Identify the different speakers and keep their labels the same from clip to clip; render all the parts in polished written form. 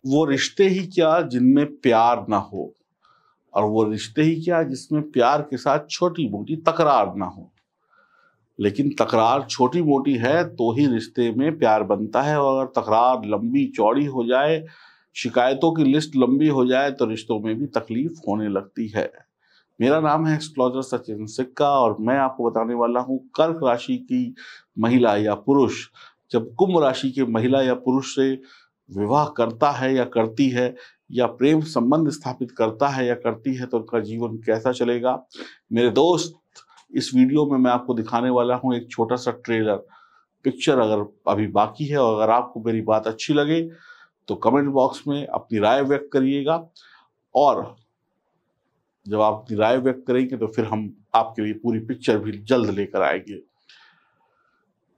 Speaker 1: वो रिश्ते ही क्या जिनमें प्यार ना हो, और वो रिश्ते ही क्या जिसमें प्यार के साथ छोटी मोटी तकरार ना हो। लेकिन तकरार छोटी मोटी है तो ही रिश्ते में प्यार बनता है, और अगर तकरार लंबी चौड़ी हो जाए, शिकायतों की लिस्ट लंबी हो जाए, तो रिश्तों में भी तकलीफ होने लगती है। मेरा नाम है एक्सप्लोरर सचिन सिक्का, और मैं आपको बताने वाला हूँ कर्क राशि की महिला या पुरुष जब कुंभ राशि के महिला या पुरुष से विवाह करता है या करती है, या प्रेम संबंध स्थापित करता है या करती है, तो उनका जीवन कैसा चलेगा। मेरे दोस्त, इस वीडियो में मैं आपको दिखाने वाला हूँ एक छोटा सा ट्रेलर पिक्चर, अगर अभी बाकी है, और अगर आपको मेरी बात अच्छी लगे तो कमेंट बॉक्स में अपनी राय व्यक्त करिएगा, और जब आप अपनी राय व्यक्त करेंगे तो फिर हम आपके लिए पूरी पिक्चर भी जल्द लेकर आएंगे।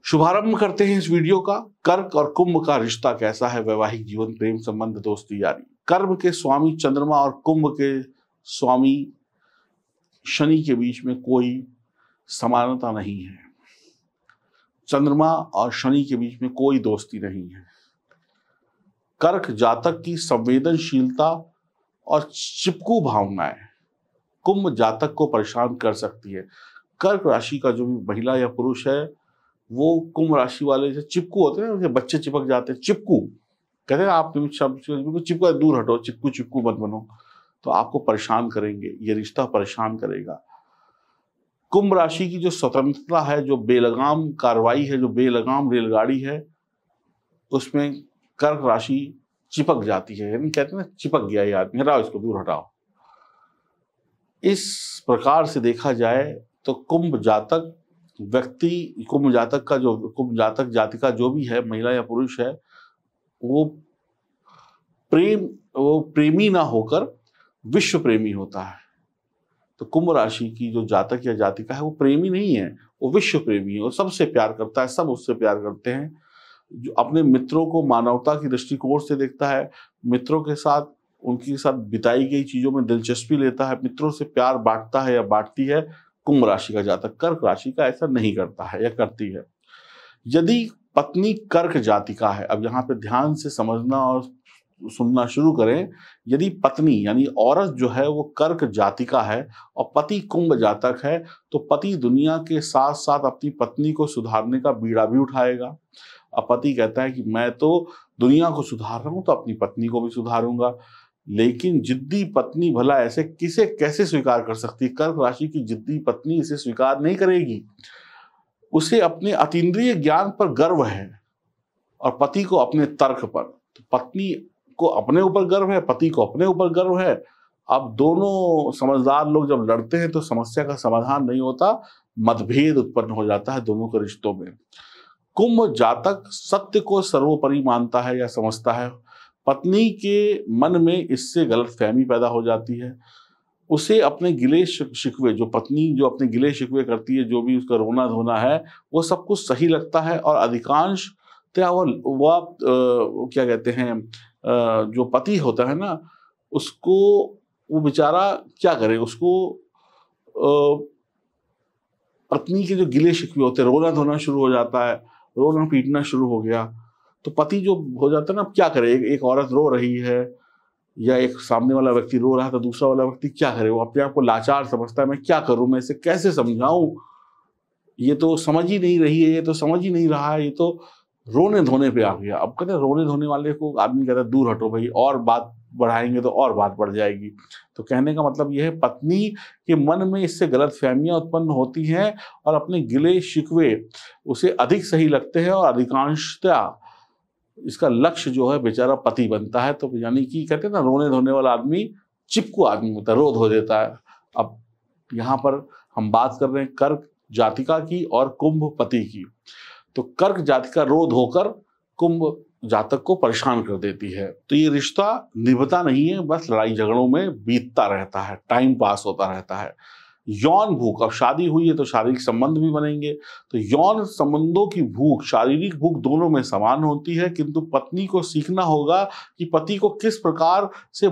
Speaker 1: शुभारंभ करते हैं इस वीडियो का। कर्क और कुंभ का रिश्ता कैसा है, वैवाहिक जीवन, प्रेम संबंध, दोस्ती यारी। कर्क के स्वामी चंद्रमा और कुंभ के स्वामी शनि के बीच में कोई समानता नहीं है। चंद्रमा और शनि के बीच में कोई दोस्ती नहीं है। कर्क जातक की संवेदनशीलता और चिपकू भावनाएं कुंभ जातक को परेशान कर सकती है। कर्क राशि का जो भी महिला या पुरुष है वो कुंभ राशि वाले जो चिपकू होते हैं ना, बच्चे चिपक जाते हैं, चिपकू कहते हैं, आप शब्द चिपका, दूर हटो, चिपकू चिपकू मत बनो, तो आपको परेशान करेंगे, ये रिश्ता परेशान करेगा। कुंभ राशि की जो स्वतंत्रता है, जो बेलगाम कार्रवाई है, जो बेलगाम रेलगाड़ी है, उसमें कर्क राशि चिपक जाती है। यानी कहते हैं ना, चिपक गया ये आदमी, हटाओ इसको, दूर हटाओ। इस प्रकार से देखा जाए तो कुंभ जातक व्यक्ति, कुंभ जातक जातिका जो भी है, महिला या पुरुष है, वो प्रेमी ना होकर विश्व प्रेमी होता है। तो कुंभ राशि की जो जातक या जातिका है वो प्रेमी नहीं है, वो विश्व प्रेमी है, वो सबसे प्यार करता है, सब उससे प्यार करते हैं। जो अपने मित्रों को मानवता की दृष्टिकोण से देखता है, मित्रों के साथ, उनके साथ बिताई गई चीजों में दिलचस्पी लेता है, मित्रों से प्यार बांटता है या बांटती है कुंभ राशि का जातक। कर्क राशि का ऐसा नहीं करता है या करती है। यदि पत्नी कर्क जातिका है, अब यहाँ पे ध्यान से समझना और सुनना शुरू करें, यदि पत्नी यानी औरत जो है वो कर्क जातिका है और पति कुंभ जातक है, तो पति दुनिया के साथ साथ अपनी पत्नी को सुधारने का बीड़ा भी उठाएगा। अब पति कहता है कि मैं तो दुनिया को सुधार रहा हूं तो अपनी पत्नी को भी सुधारूंगा, लेकिन जिद्दी पत्नी भला ऐसे किसे कैसे स्वीकार कर सकती है। कर्क राशि की जिद्दी पत्नी इसे स्वीकार नहीं करेगी। उसे अपने अतीन्द्रिय ज्ञान पर गर्व है और पति को अपने तर्क पर। तो पत्नी को अपने ऊपर गर्व है, पति को अपने ऊपर गर्व है। अब दोनों समझदार लोग जब लड़ते हैं तो समस्या का समाधान नहीं होता, मतभेद उत्पन्न हो जाता है दोनों के रिश्तों में। कुंभ जातक सत्य को सर्वोपरि मानता है या समझता है। पत्नी के मन में इससे गलतफहमी पैदा हो जाती है। उसे अपने गिले शिकवे, जो पत्नी जो अपने गिले शिकवे करती है, जो भी उसका रोना धोना है, वो सब कुछ सही लगता है, और अधिकांश वो क्या कहते हैं, जो पति होता है ना, उसको वो बेचारा क्या करे, उसको पत्नी के जो गिले शिकवे होते हैं, रोना धोना शुरू हो जाता है, रोना पीटना शुरू हो गया, तो पति जो हो जाता है ना, क्या करे, एक औरत रो रही है या एक सामने वाला व्यक्ति रो रहा है, तो दूसरा वाला व्यक्ति क्या करे, वो अपने आप को लाचार समझता है, मैं क्या करूं, मैं इसे कैसे समझाऊं, ये तो समझ ही नहीं रही है, ये तो समझ ही नहीं रहा है, ये तो रोने धोने पे आ गया। अब कहते हैं रोने धोने वाले को आदमी कहता है दूर हटो भाई, और बात बढ़ाएंगे तो और बात बढ़ जाएगी। तो कहने का मतलब यह है, पत्नी के मन में इससे गलतफहमियां उत्पन्न होती हैं और अपने गिले शिकवे उसे अधिक सही लगते हैं, और अधिकांशतः इसका लक्ष्य जो है बेचारा पति बनता है। तो यानी कि कहते हैं ना, रोने धोने वाला आदमी चिपकू आदमी होता है, रो धो देता है। अब यहाँ पर हम बात कर रहे हैं कर्क जातिका की और कुंभ पति की। तो कर्क जातिका रो धोकर कुंभ जातक को परेशान कर देती है, तो ये रिश्ता निभता नहीं है, बस लड़ाई झगड़ों में बीतता रहता है, टाइम पास होता रहता है। यौन भूख, अब शादी हुई है तो शारीरिक संबंध भी बनेंगे, तो यौन संबंधों की भूख, शारीरिक भूख दोनों में समान होती है, किंतु पत्नी को सीखना होगा कि पति को किस प्रकार से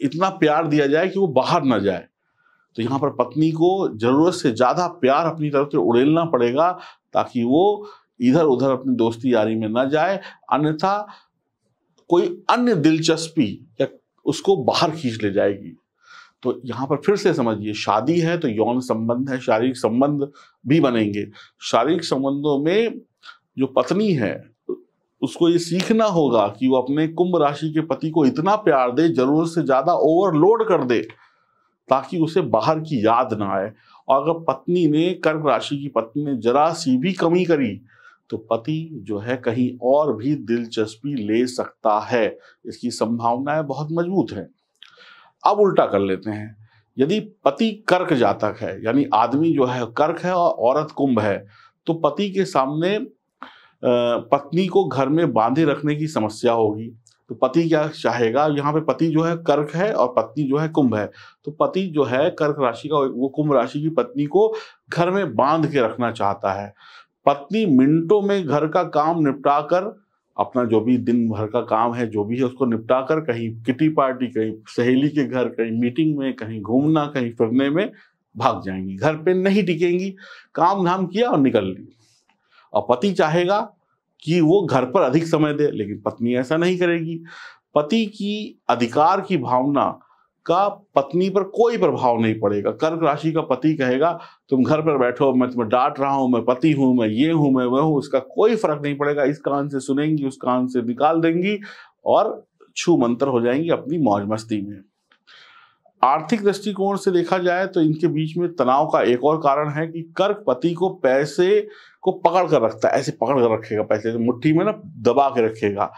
Speaker 1: इतना प्यार दिया जाए कि वो बाहर ना जाए। तो यहाँ पर पत्नी को जरूरत से ज्यादा प्यार अपनी तरफ से उड़ेलना पड़ेगा, ताकि वो इधर उधर अपनी दोस्ती यारी में न जाए, अन्यथा कोई अन्य दिलचस्पी या उसको बाहर खींच ले जाएगी। तो यहाँ पर फिर से समझिए, शादी है तो यौन संबंध है, शारीरिक संबंध भी बनेंगे। शारीरिक संबंधों में जो पत्नी है उसको ये सीखना होगा कि वो अपने कुंभ राशि के पति को इतना प्यार दे, जरूरत से ज्यादा ओवरलोड कर दे, ताकि उसे बाहर की याद ना आए। और अगर पत्नी ने, कर्क राशि की पत्नी ने जरा सी भी कमी करी तो पति जो है कहीं और भी दिलचस्पी ले सकता है। इसकी संभावनाएं बहुत मजबूत हैं। अब उल्टा कर लेते हैं, यदि पति कर्क जातक है, यानी आदमी जो है कर्क है और औरत कुंभ है, तो पति के सामने पत्नी को घर में बांधे रखने की समस्या होगी। तो पति क्या चाहेगा, यहाँ पे पति जो है कर्क है और पत्नी जो है कुंभ है, तो पति जो है कर्क राशि का, वो कुंभ राशि की पत्नी को घर में बांध के रखना चाहता है। पत्नी मिनटों में घर का काम निपटा कर, अपना जो भी दिन भर का काम है जो भी है उसको निपटा कर, कहीं किटी पार्टी, कहीं सहेली के घर, कहीं मीटिंग में, कहीं घूमना, कहीं फिरने में भाग जाएंगी, घर पे नहीं टिकेंगी, काम धाम किया और निकल ली। और पति चाहेगा कि वो घर पर अधिक समय दे, लेकिन पत्नी ऐसा नहीं करेगी। पति की अधिकार की भावना का पत्नी पर कोई प्रभाव नहीं पड़ेगा। कर्क राशि का पति कहेगा तुम घर पर बैठो, मैं तुम्हें डांट रहा हूं, मैं पति हूं, मैं ये हूं, मैं वह हूं, इसका कोई फर्क नहीं पड़ेगा। इस कान से सुनेंगी, उस कान से निकाल देंगी और छू मंतर हो जाएंगी अपनी मौज मस्ती में। आर्थिक दृष्टिकोण से देखा जाए तो इनके बीच में तनाव का एक और कारण है कि कर्क पति को पैसे को पकड़ कर रखता है, ऐसे पकड़ कर रखेगा, पैसे मुट्ठी में ना दबा के रखेगा।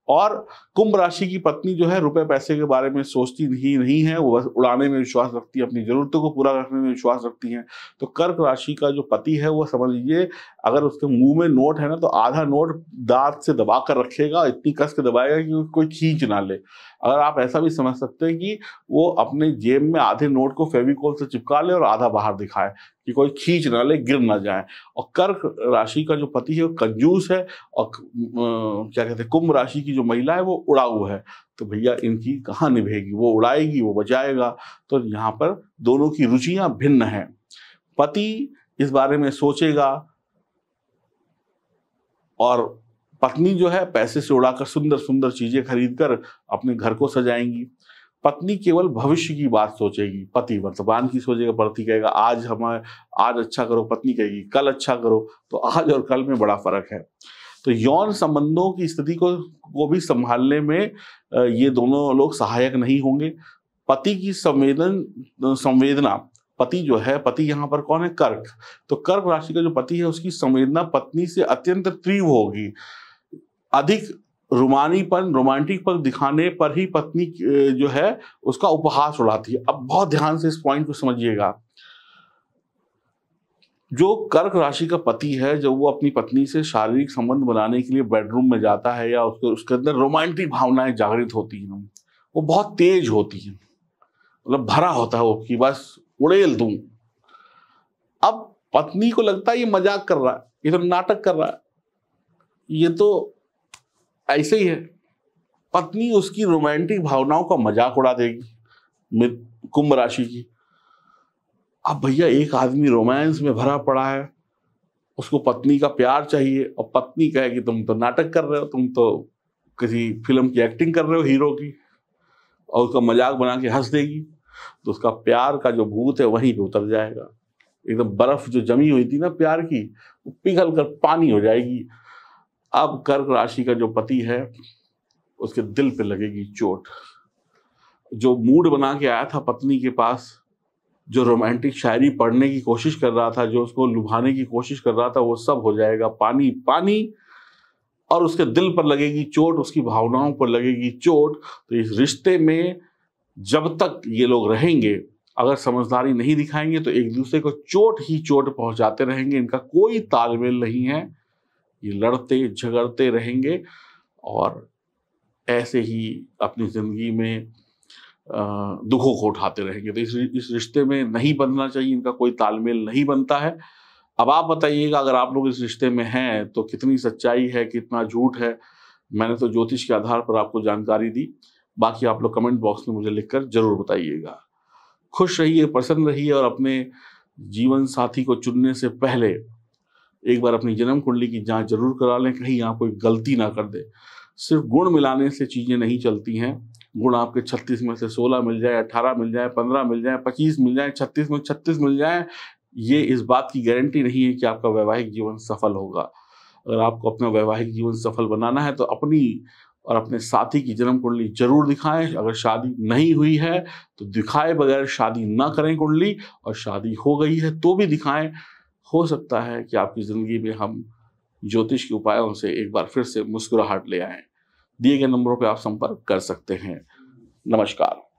Speaker 1: और कुंभ राशि की पत्नी जो है रुपए पैसे के बारे में सोचती नहीं है, वो बस उड़ाने में विश्वास रखती है, अपनी जरूरतों को पूरा करने में विश्वास रखती है। तो कर्क राशि का जो पति है वो समझ लीजिए, अगर उसके मुंह में नोट है ना तो आधा नोट दांत से दबा कर रखेगा, इतनी कस के दबाएगा कि कोई खींच ना ले। अगर आप ऐसा भी समझ सकते हैं कि वो अपने जेब में आधे नोट को फेविकोल से चिपका ले और आधा बाहर दिखाए कि कोई खींच ना ले, गिर ना जाए। और कर्क राशि का जो पति है वो कंजूस है, और क्या कहते हैं, कुंभ राशि की जो महिला है वो उड़ाऊ है। तो भैया इनकी कहाँ निभेगी, वो उड़ाएगी, वो बचाएगा। तो यहाँ पर दोनों की रुचियां भिन्न हैं। पति इस बारे में सोचेगा और पत्नी जो है पैसे से उड़ाकर सुंदर सुंदर चीजें खरीद कर अपने घर को सजाएंगी। पत्नी केवल भविष्य की बात सोचेगी, पति वर्तमान की सोचेगा। पति कहेगा आज अच्छा करो, पत्नी कहेगी कल अच्छा करो। तो आज और कल में बड़ा फर्क है। तो यौन संबंधों की स्थिति को भी संभालने में ये दोनों लोग सहायक नहीं होंगे। पति की संवेदना, पति जो है, पति यहाँ पर कौन है, कर्क। तो कर्क राशि का जो पति है उसकी संवेदना पत्नी से अत्यंत तीव्र होगी। अधिक रोमांटिक पल दिखाने पर ही पत्नी जो है उसका उपहास उड़ाती है। अब बहुत ध्यान से इस पॉइंट को समझिएगा। जो कर्क राशि का पति है, जब वो अपनी पत्नी से शारीरिक संबंध बनाने के लिए बेडरूम में जाता है या उसके अंदर रोमांटिक भावनाएं जागृत होती हैं, वो बहुत तेज होती हैं, मतलब भरा होता है वो कि बस उड़ेल दूं। अब पत्नी को लगता है ये मजाक कर रहा है, ये तो नाटक कर रहा है, ये तो ऐसे ही है। पत्नी उसकी रोमांटिक भावनाओं का मजाक उड़ा देगी कुंभ राशि की। अब भैया एक आदमी रोमांस में भरा पड़ा है, उसको पत्नी का प्यार चाहिए, और पत्नी कहे कि तुम तो नाटक कर रहे हो, तुम तो किसी फिल्म की एक्टिंग कर रहे हो हीरो की, और उसका मजाक बना के हंस देगी। तो उसका प्यार का जो भूत है वहीं पे उतर जाएगा। एकदम बर्फ जो जमी हुई थी ना प्यार की, वो पिघल कर पानी हो जाएगी। अब कर्क राशि का जो पति है उसके दिल पे लगेगी चोट। जो मूड बना के आया था पत्नी के पास, जो रोमांटिक शायरी पढ़ने की कोशिश कर रहा था, जो उसको लुभाने की कोशिश कर रहा था, वो सब हो जाएगा पानी पानी। और उसके दिल पर लगेगी चोट, उसकी भावनाओं पर लगेगी चोट। तो इस रिश्ते में जब तक ये लोग रहेंगे, अगर समझदारी नहीं दिखाएंगे तो एक दूसरे को चोट ही चोट पहुंचाते रहेंगे। इनका कोई तालमेल नहीं है, ये लड़ते झगड़ते रहेंगे और ऐसे ही अपनी जिंदगी में दुखों को उठाते रहेंगे। तो इस रिश्ते में नहीं बनना चाहिए, इनका कोई तालमेल नहीं बनता है। अब आप बताइएगा, अगर आप लोग इस रिश्ते में हैं तो कितनी सच्चाई है, कितना झूठ है। मैंने तो ज्योतिष के आधार पर आपको जानकारी दी, बाकी आप लोग कमेंट बॉक्स में मुझे लिखकर जरूर बताइएगा। खुश रहिए, प्रसन्न रहिए, और अपने जीवन साथी को चुनने से पहले एक बार अपनी जन्म कुंडली की जांच जरूर करा लें, कहीं यहाँ कोई गलती ना कर दे। सिर्फ गुण मिलाने से चीज़ें नहीं चलती हैं। गुण आपके 36 में से 16 मिल जाए, 18 मिल जाए, 15 मिल जाए, 25 मिल जाए, 36 में 36 मिल जाए, ये इस बात की गारंटी नहीं है कि आपका वैवाहिक जीवन सफल होगा। अगर आपको अपना वैवाहिक जीवन सफल बनाना है तो अपनी और अपने साथी की जन्म कुंडली जरूर दिखाएं। अगर शादी नहीं हुई है तो दिखाए बगैर शादी ना करें कुंडली, और शादी हो गई है तो भी दिखाएं। हो सकता है कि आपकी ज़िंदगी में हम ज्योतिष के उपायों से एक बार फिर से मुस्कुराहट ले आएं। दिए गए नंबरों पर आप संपर्क कर सकते हैं। नमस्कार।